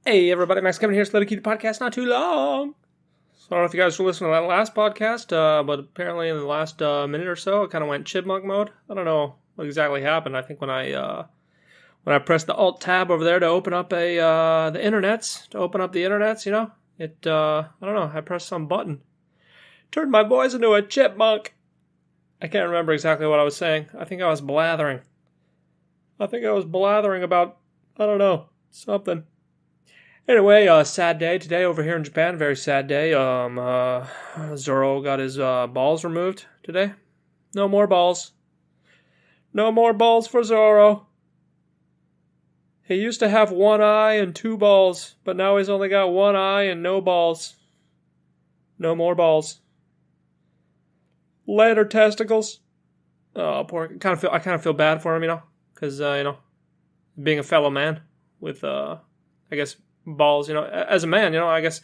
Hey everybody, Max Kevin here, Let It Keep the podcast not too long. So I don't know if you guys were listening to that last podcast, but apparently in the last minute or so, it kind of went chipmunk mode. I don't know what exactly happened. I think when I pressed the Alt tab over there to open up the internets, you know, I don't know, I pressed some button. Turned my voice into a chipmunk. I can't remember exactly what I was saying. I think I was blathering. About, I don't know, something. Anyway, sad day today over here in Japan. Very sad day. Zoro got his balls removed today. No more balls. No more balls for Zoro. He used to have one eye and two balls, but now he's only got one eye and no balls. No more balls. Later, testicles. Oh, poor. I kind of feel bad for him, you know, because being a fellow man with I guess, balls, you know, as a man, you know, I guess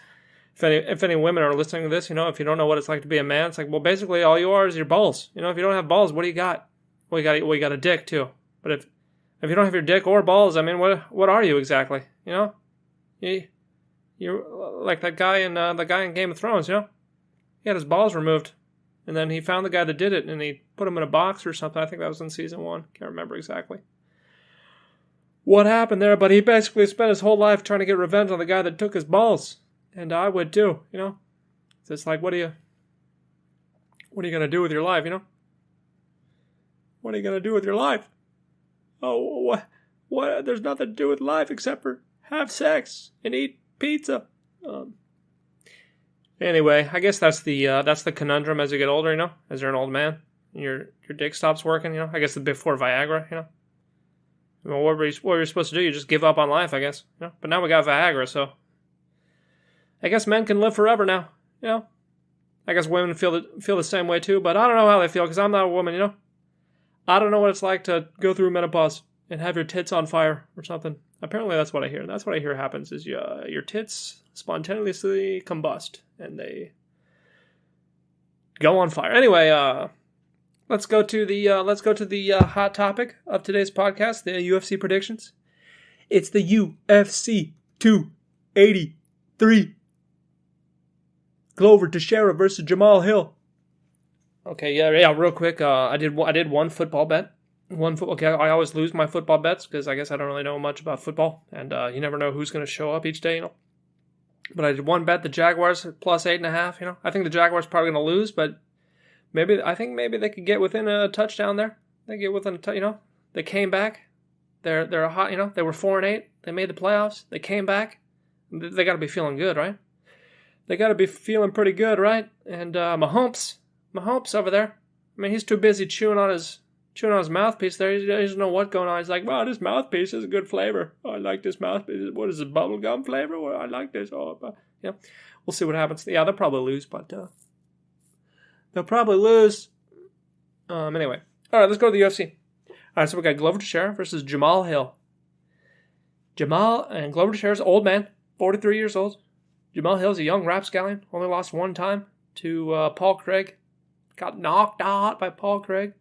if any women are listening to this, you know, if you don't know what it's like to be a man, it's like, well, basically all you are is your balls. You know, if you don't have balls, what do you got? Well, you got a dick too. But if you don't have your dick or balls, I mean, what are you exactly? You know, you're like that guy in Game of Thrones, you know, he had his balls removed, and then he found the guy that did it, and he put him in a box or something. I think that was in season 1. Can't remember exactly what happened there, but he basically spent his whole life trying to get revenge on the guy that took his balls. And I would too, you know? It's just like, what are you going to do with your life, you know? What are you going to do with your life? Oh, what? There's nothing to do with life except for have sex and eat pizza. Anyway, I guess that's the conundrum as you get older, you know? As you're an old man, your dick stops working, you know? I guess before Viagra, you know? Well, what were you supposed to do? You just give up on life, I guess. You know? But now we got Viagra, so I guess men can live forever now. You know, I guess women feel the same way too. But I don't know how they feel because I'm not a woman. You know, I don't know what it's like to go through menopause and have your tits on fire or something. Apparently, that's what I hear. That's what I hear happens is your tits spontaneously combust and they go on fire. Anyway, Let's go to the hot topic of today's podcast, the UFC predictions. It's the UFC 283. Glover Teixeira versus Jamal Hill. Okay, yeah, real quick. I did one football bet. Okay, I always lose my football bets because I guess I don't really know much about football, and you never know who's going to show up each day, you know. But I did one bet, the Jaguars plus 8.5. You know, I think the Jaguars probably going to lose, but I think maybe they could get within a touchdown there. They get within you know, they came back. They're a hot, you know, they were 4-8. They made the playoffs. They came back. They got to be feeling good, right? They got to be feeling pretty good, right? And Mahomes over there. I mean, he's too busy chewing on his mouthpiece there. He doesn't know what's going on. He's like, wow, this mouthpiece has a good flavor. Oh, I like this mouthpiece. What is it, bubble gum flavor? Well, I like this. Oh, yeah. We'll see what happens. Yeah, they'll probably lose, but they'll probably lose. Anyway. All right, let's go to the UFC. All right, so we got Glover Teixeira versus Jamal Hill. Jamal and Glover Teixeira's an old man, 43 years old. Jamal Hill's a young rapscallion. Only lost one time to Paul Craig. Got knocked out by Paul Craig.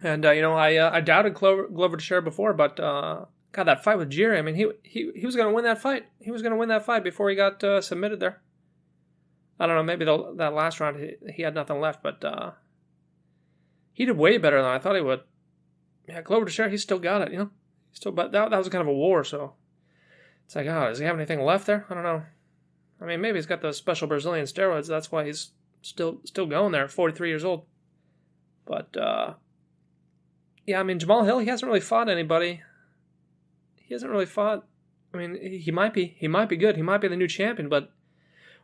And, I doubted Glover Teixeira before, but got that fight with Jiri. I mean, he was going to win that fight. He was going to win that fight before he got submitted there. I don't know, maybe that last round he had nothing left, but he did way better than I thought he would. Yeah, Glover Teixeira, he's still got it, you know? But that was kind of a war, so it's like, does he have anything left there? I don't know. I mean, maybe he's got those special Brazilian steroids. That's why he's still going there at 43 years old. But, yeah, I mean, Jamal Hill, he hasn't really fought anybody. He hasn't really fought. I mean, he might be good. He might be the new champion, but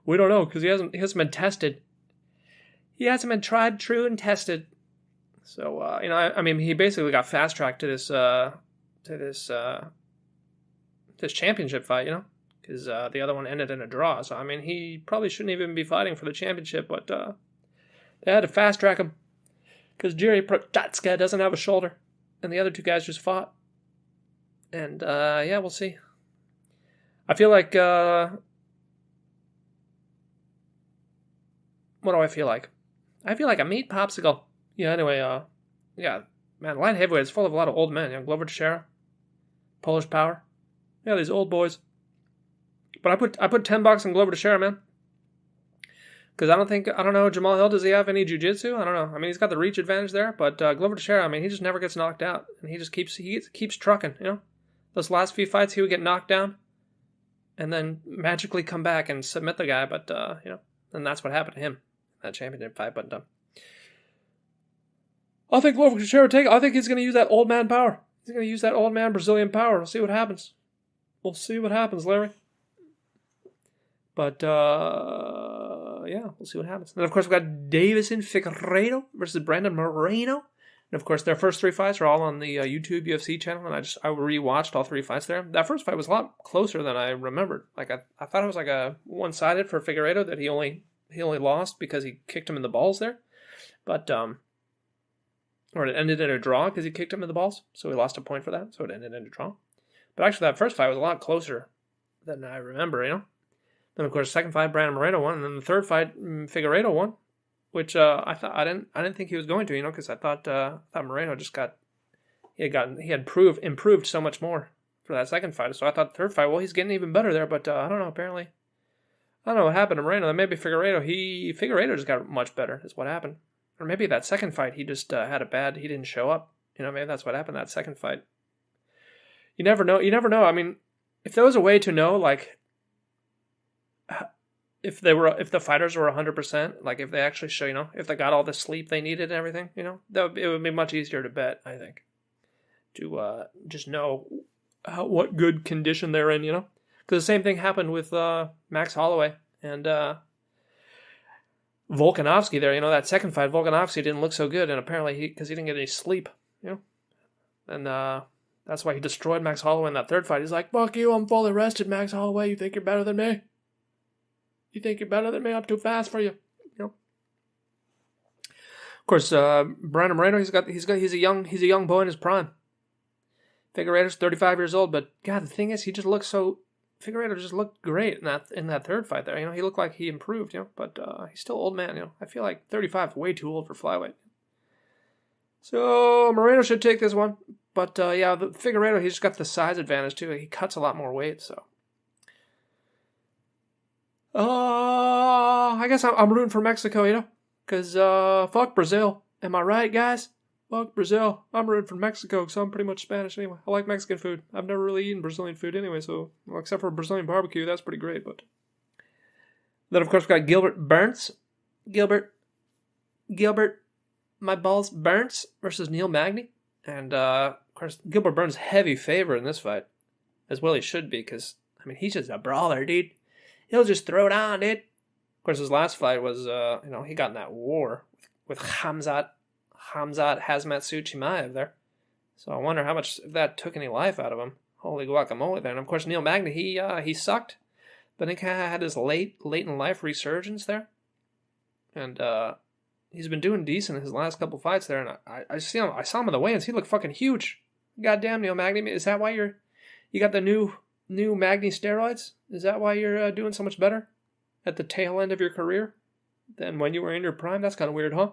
we don't know because he hasn't been tested. He hasn't been tried, true, and tested. So I mean, he basically got fast tracked to this championship fight, you know, because the other one ended in a draw. So I mean, he probably shouldn't even be fighting for the championship, but they had to fast track him because Jiri Prochazka doesn't have a shoulder, and the other two guys just fought. And yeah, we'll see. I feel like. What do I feel like? I feel like a meat popsicle. Yeah, anyway, yeah, man, light heavyweight is full of a lot of old men. You know, Glover Teixeira, Polish Power, Yeah, these old boys. But I put $10 on Glover Teixeira, man. Because I don't know, Jamal Hill, does he have any jiu-jitsu? I don't know. I mean, he's got the reach advantage there, but Glover Teixeira, I mean, he just never gets knocked out. And he just keeps trucking, you know? Those last few fights, he would get knocked down and then magically come back and submit the guy, but, you know, and that's what happened to him, that championship fight, but, I think Glover Teixeira I think he's going to use that old man power. He's going to use that old man Brazilian power. We'll see what happens. We'll see what happens, Larry. But, yeah, we'll see what happens. And, of course, we've got Davison Figueiredo versus Brandon Moreno. And, of course, their first 3 fights are all on the YouTube UFC channel, and I rewatched all 3 fights there. That first fight was a lot closer than I remembered. Like, I thought it was like a one-sided for Figueiredo, that he only lost because he kicked him in the balls there. But, or it ended in a draw because he kicked him in the balls, so he lost a point for that, so it ended in a draw. But actually, that first fight was a lot closer than I remember, you know? Then, of course, the second fight, Brandon Moreno won, and then the third fight, Figueiredo won, which I didn't think he was going to, you know, because I thought Moreno just he had improved so much more for that second fight. So I thought the third fight, well, he's getting even better there, but I don't know. Apparently, I don't know what happened to Moreno. Maybe Figueiredo just got much better. Is what happened, or maybe that second fight he just had he didn't show up. You know, maybe that's what happened that second fight. You never know. You never know. I mean, if there was a way to know, like, if the fighters were 100%, like if they actually show, you know, if they got all the sleep they needed and everything, you know, it would be much easier to bet, I think, to just know what good condition they're in, you know, because the same thing happened with Max Holloway and Volkanovski there, you know, that second fight, Volkanovski didn't look so good, and apparently because he didn't get any sleep, you know, and that's why he destroyed Max Holloway in that third fight. He's like, fuck you, I'm fully rested, Max Holloway, you think you're better than me? You think you're better than me? I'm too fast for you. You know. Of course, Brandon Moreno, he's a young boy in his prime. Figueiredo's 35 years old, but God, the thing is, Figueiredo just looked great in that third fight there. You know, he looked like he improved. You know, but he's still old man. You know, I feel like 35 is way too old for flyweight. So Moreno should take this one, but yeah, the Figueiredo, he's just got the size advantage too. He cuts a lot more weight, so. I guess I'm rooting for Mexico, you know, because fuck Brazil. Am I right, guys? Fuck Brazil. I'm rooting for Mexico because I'm pretty much Spanish anyway. I like Mexican food. I've never really eaten Brazilian food anyway, so, well, except for Brazilian barbecue, that's pretty great. But then, of course, we got Gilbert Burns. Gilbert, my balls, Burns versus Neil Magny. And, of course, Gilbert Burns heavy favorite in this fight, as well he should be, because, I mean, he's just a brawler, dude. He'll just throw it on, dude. Of course, his last fight was, you know, he got in that war with Hamzat Hazmatsu Chimaev there. So I wonder how much, if that took any life out of him. Holy guacamole there. And, of course, Neil Magny, he sucked. But he kind of had his late in life resurgence there. And he's been doing decent in his last couple fights there. And I saw him in the weigh-ins. He looked fucking huge. Goddamn, Neil Magny. Is that why you got the new Magny steroids? Is that why you're doing so much better at the tail end of your career than when you were in your prime? That's kind of weird, huh?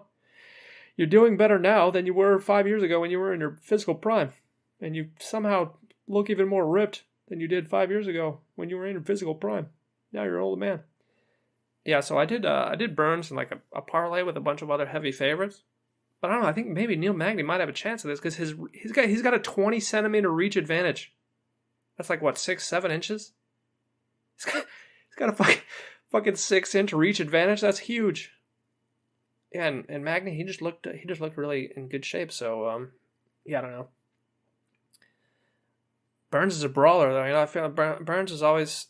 You're doing better now than you were 5 years ago when you were in your physical prime. And you somehow look even more ripped than you did 5 years ago when you were in your physical prime. Now you're an old man. Yeah, so I did Burns in like a parlay with a bunch of other heavy favorites. But I don't know, I think maybe Neil Magny might have a chance of this because he's got a 20 centimeter reach advantage. That's like, what, 6-7 inches? He's got a fucking 6-inch reach advantage. That's huge. Yeah, and Magny, he just looked really in good shape. So yeah, I don't know. Burns is a brawler though. You know, I feel Burns is always,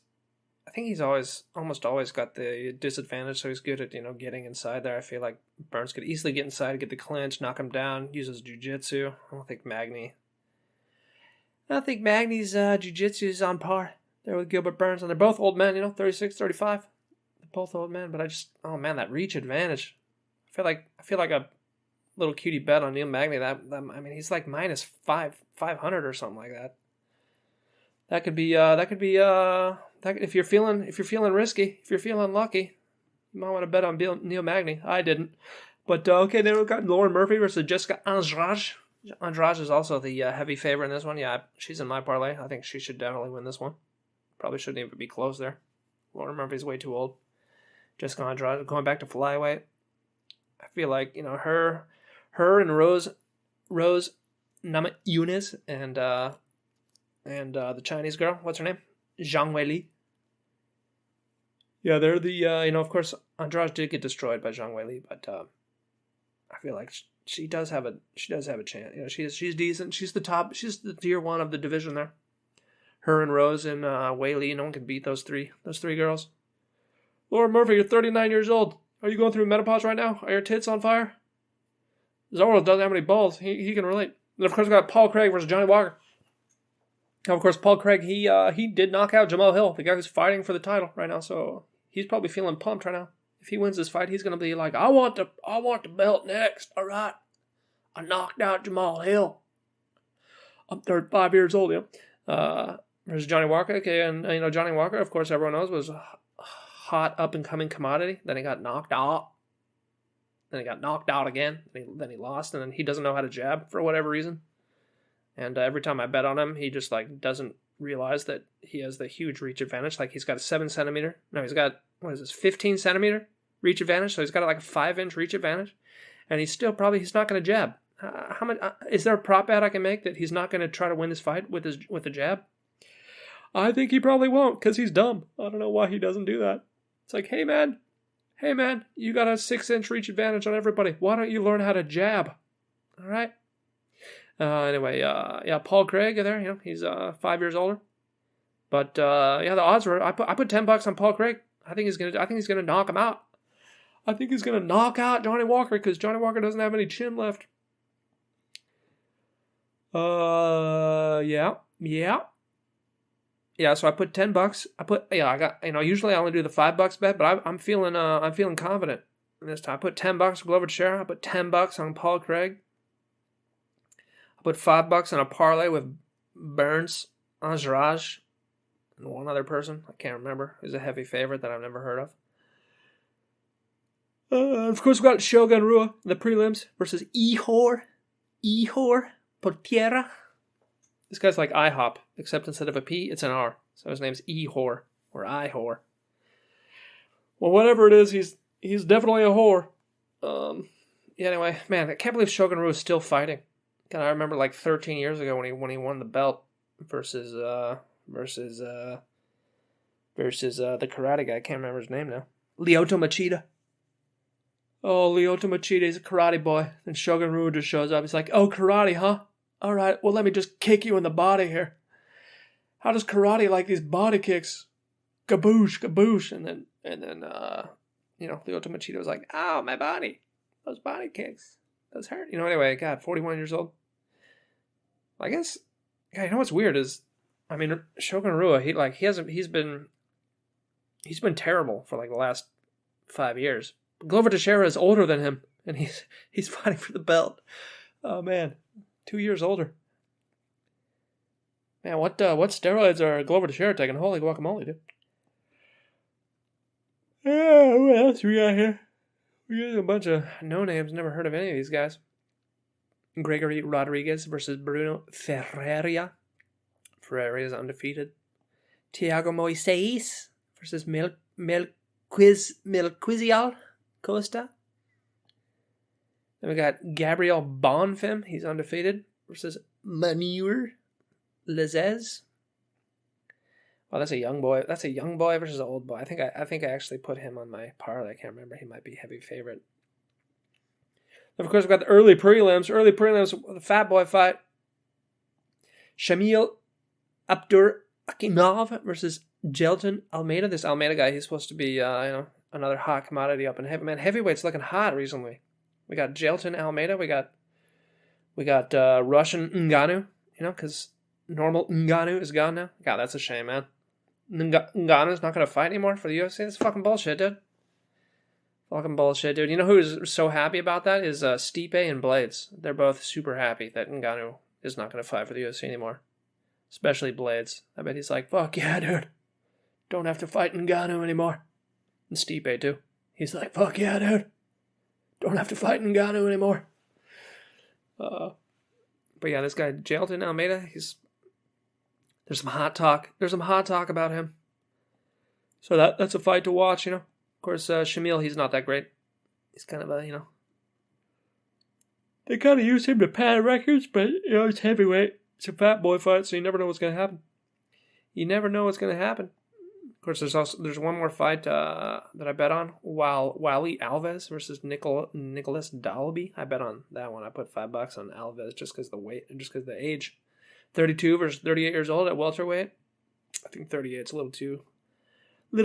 I think he's almost always got the disadvantage. So he's good at, you know, getting inside there. I feel like Burns could easily get inside, get the clinch, knock him down, use his jiu-jitsu. I don't think Magny's jiu-jitsu is on par there with Gilbert Burns. And they're both old men, you know, 36, 35. They're both old men. But oh man, that reach advantage. I feel like a little cutie bet on Neil Magny. That I mean, he's like minus 500 or something like that. That could be if you're feeling risky, if you're feeling lucky, you might want to bet on Neil Magny. I didn't. But okay, then we've got Lauren Murphy versus Jessica Andrade. Andrade is also the heavy favorite in this one. Yeah, she's in my parlay. I think she should definitely win this one. Probably shouldn't even be close there. Well, remember, he's way too old. Jessica Andrade going back to flyweight. I feel like, her and Rose Namajunas and the Chinese girl, what's her name? Zhang Weili. Yeah, they're the of course Andrade did get destroyed by Zhang Weili, but I feel like she does have a chance. She's decent. She's the top. She's the tier 1 of the division there. Her and Rose and Weili, no one can beat those three girls. Laura Murphy, you're 39 years old. Are you going through menopause right now? Are your tits on fire? Zoro doesn't have any balls. He can relate. And of course, we got Paul Craig versus Johnny Walker. Now, of course, Paul Craig, he did knock out Jamal Hill, the guy who's fighting for the title right now. So he's probably feeling pumped right now. If he wins this fight, he's gonna be like, I want the belt next. All right, I knocked out Jamal Hill. I'm 35 years old. Versus Johnny Walker. Okay, and Johnny Walker, of course, everyone knows was a hot up and coming commodity. Then he got knocked out. Then he got knocked out again. Then he lost, and then he doesn't know how to jab for whatever reason. And every time I bet on him, he just doesn't realize that he has the huge reach advantage. Like he's got a 7 centimeter. No, he's got 15 centimeter reach advantage. So he's got like a 5-inch reach advantage, and he's not going to jab. How much is there a prop bet I can make that he's not going to try to win this fight with a jab? I think he probably won't because he's dumb. I don't know why he doesn't do that. It's like, hey man, you got a 6-inch reach advantage on everybody. Why don't you learn how to jab? All right. Anyway, Paul Craig there. He's 5 years older. But the odds were I put $10 on Paul Craig. I think he's gonna knock him out. I think he's gonna knock out Johnny Walker because Johnny Walker doesn't have any chin left. Yeah, so I put $10. Usually I only do the $5 bet, but I'm feeling confident this time. I put $10 on Glover Teixeira. I put $10 on Paul Craig. I put $5 on a parlay with Burns, Andrade, and one other person I can't remember. Who's a heavy favorite that I've never heard of. Of course, we got Shogun Rua in the prelims versus Ihor Potieria. This guy's like IHOP, except instead of a P, it's an R. So his name's Ihor, or Ihor. Well, whatever it is, he's definitely a whore. Anyway, man, I can't believe Shogun Rua is still fighting. God, I remember like 13 years ago when he won the belt versus the karate guy. I can't remember his name now. Lyoto Machida. Oh, Lyoto Machida, he's a karate boy. And Shogun Rua just shows up. He's like, oh, karate, huh? All right, well, let me just kick you in the body here. How does karate like these body kicks? Kaboosh, kaboosh. And then Lyoto Machida was like, ow, my body. Those body kicks. Those hurt. Anyway, God, 41 years old. I guess, what's weird is, Shogun Rua, he's been terrible for like the last 5 years. Glover Teixeira is older than him, and he's fighting for the belt. Oh, man. 2 years older. Man, what steroids are Glover Teixeira taking? Holy guacamole, dude. What else we got here? We got a bunch of no-names. Never heard of any of these guys. Gregory Rodriguez versus Bruno Ferreira. Ferreira is undefeated. Thiago Moises versus Melquizial Costa. Then we got Gabriel Bonfim. He's undefeated. Versus Manur Lezez. Oh, that's a young boy. That's a young boy versus an old boy. I think I actually put him on my parlay. I can't remember. He might be heavy favorite. Of course, we've got the early prelims. The fat boy fight. Shamil Abdurakhimov versus Gelton Almeida. This Almeida guy, he's supposed to be, another hot commodity up in heavy. Man, heavyweight's looking hot recently. We got Gelton Almeida. We got Russian Ngannou. Because normal Ngannou is gone now. God, that's a shame, man. Ngannou's not going to fight anymore for the UFC. That's fucking bullshit, dude. Fucking bullshit, dude. You know who's so happy about that is Stipe and Blades. They're both super happy that Ngannou is not going to fight for the UFC anymore. Especially Blades. I bet he's like, fuck yeah, dude. Don't have to fight Ngannou anymore. And Stipe, too. He's like, fuck yeah, dude. Don't have to fight Ngannou anymore. But yeah, this guy jailed in Almeida. There's some hot talk. There's some hot talk about him. So that's a fight to watch, you know. Of course, Shamil, he's not that great. He's kind of a, you know. They kind of use him to pad records, but, you know, it's heavyweight. It's a fat boy fight, so you never know what's going to happen. You never know what's going to happen. Of course, there's one more fight that I bet on. Wally Alves versus Nicholas Dalby. I bet on that one. I put $5 on Alves just because the weight and just because the age. 32 versus 38 years old at welterweight. I think 38's a little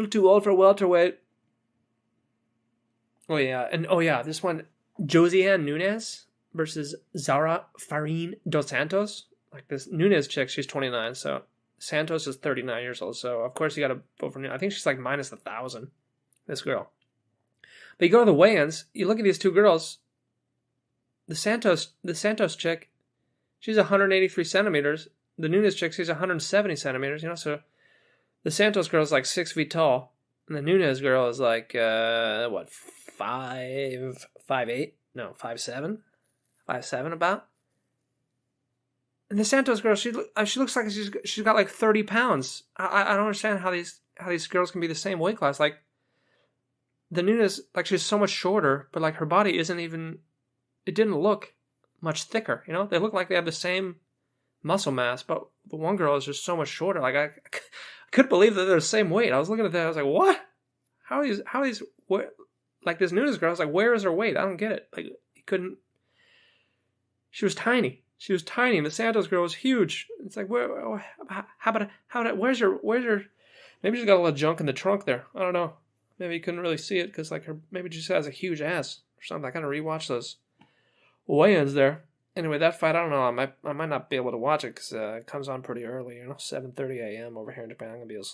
too old for welterweight. This one, Josiane Nunes versus Zara Farin dos Santos. Like this Nunes chick, she's 29, so Santos is 39 years old. So of course you got to vote for Nunes. I think she's like minus 1,000. This girl. But you go to the weigh-ins. You look at these two girls. The Santos chick, she's 183 centimeters. The Nunes chick, she's 170 centimeters. You know, so the Santos girl is like 6 feet tall, and the Nunes girl is like 5'8"? No, 5'7"? 5'7" about. And the Santos girl, she looks like she's got like 30 pounds. I don't understand how these girls can be the same weight class. Like the Nunes, like she's so much shorter, but like her body isn't even. It didn't look much thicker. You know, they look like they have the same muscle mass, but the one girl is just so much shorter. Like I couldn't believe that they're the same weight. I was looking at that. I was like, what? How are these? Like this Nunes girl, I was like, where is her weight? I don't get it. Like you couldn't. She was tiny. She was tiny, and the Santos girl was huge. It's like, where's your? Maybe she's got a lot of junk in the trunk there. I don't know. Maybe you couldn't really see it because like maybe she just has a huge ass or something. I kind of rewatched those weigh-ins there. Anyway, that fight, I don't know. I might not be able to watch it because it comes on pretty early. You know, 7:30 a.m. over here in Japan. I'm gonna be a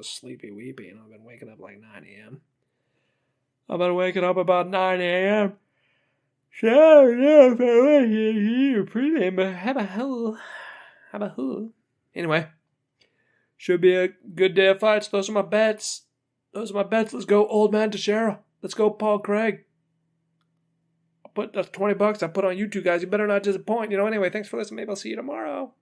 sleepy weepy. You know, I've been waking up like 9 a.m. I've been waking up about 9 a.m. So, yeah, if I want you pretty, but have a hole. Anyway, should be a good day of fights. Those are my bets. Let's go, old man Teixeira. Let's go, Paul Craig. That's $20 I put on you two guys. You better not disappoint. You know, anyway, thanks for listening. Maybe I'll see you tomorrow.